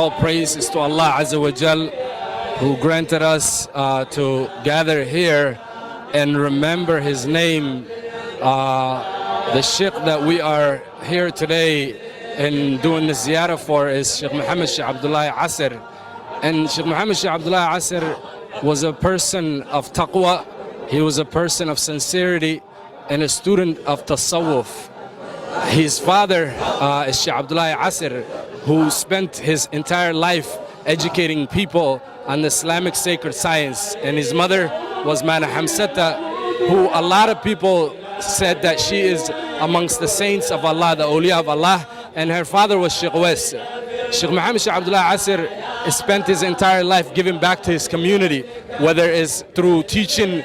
All praise is to Allah Azza wa Jal, who granted us to gather here and remember His name. The Sheikh that we are here today and doing the Siyaarada for is Sheikh Maxamed Cabdullaahi Casir. And Sheikh Maxamed Cabdullaahi Casir was a person of taqwa, he was a person of sincerity, and a student of tasawwuf. His father is Sheikh Cabdullaahi Casir, who spent his entire life educating people on the Islamic sacred science. And his mother was maxamed, who a lot of people said that she is amongst the saints of Allah, the awliya of Allah. And her father was Sheikh Wes. Sheikh Maxamed Cabdullaahi Casir spent his entire life giving back to his community, whether it's through teaching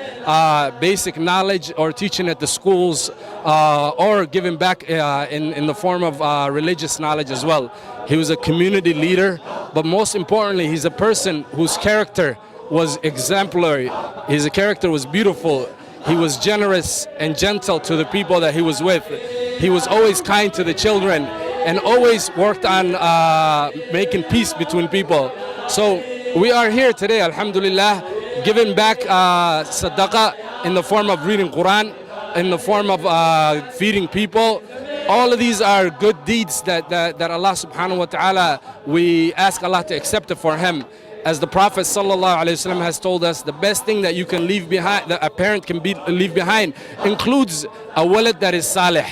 basic knowledge or teaching at the schools, or giving back in the form of religious knowledge as well. He was a community leader, but most importantly, he's a person whose character was exemplary. His character was beautiful. He was generous and gentle to the people that he was with. He was always kind to the children and always worked on making peace between people. So we are here today, alhamdulillah, giving back sadaqah in the form of reading Quran, in the form of feeding people. All of these are good deeds that Allah subhanahu wa ta'ala, we ask Allah to accept it for Him. As the Prophet sallallahu alaihi wasallam has told us, the best thing that you can leave behind, that a parent can leave behind, includes a walad that is salih.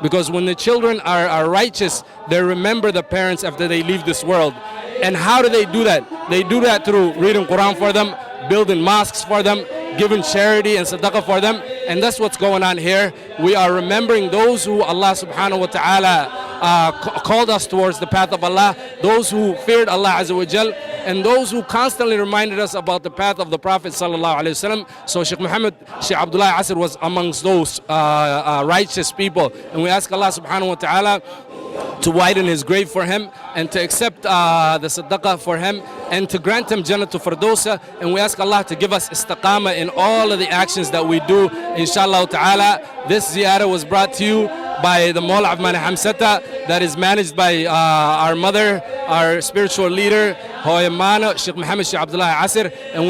Because when the children are righteous, they remember the parents after they leave this world. And how do they do that? They do that through reading Quran for them, building mosques for them, giving charity and sadaqah for them. And that's what's going on here. We are remembering those who Allah subhanahu wa ta'ala called us towards the path of Allah, those who feared Allah Azza wa Jal, and those who constantly reminded us about the path of the Prophet sallallahu alaihi wasallam. So Sheikh Cabdullaahi Casir was amongst those righteous people, and we ask Allah subhanahu wa ta'ala to widen his grave for him and to accept the sadaqah for him and to grant him Jannatul Firdausa. And we ask Allah to give us istiqamah in all of the actions that we do, inshallah ta'ala. This ziyarah was brought to you by the Mawla of maxamed, that is managed by our mother, our spiritual leader, Hoyamana, Sheikh Maxamed Cabdullaahi Casir. And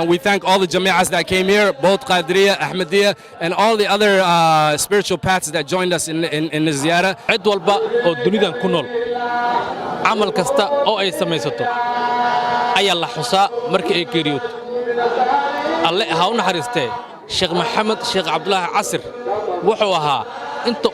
we thank all the Jami'ahs that came here, both Qadriya, Ahmadiyya, and all the other spiritual paths that joined us in the ziyarah. cid walba oo dunidan ku nool amal kasta oo ay samaysato ayaa la xusaa markii ay geeriyooto. alle ha u naxariistee Sheikh Maxamed Cabdullaahi Casir wuxuu ahaa inta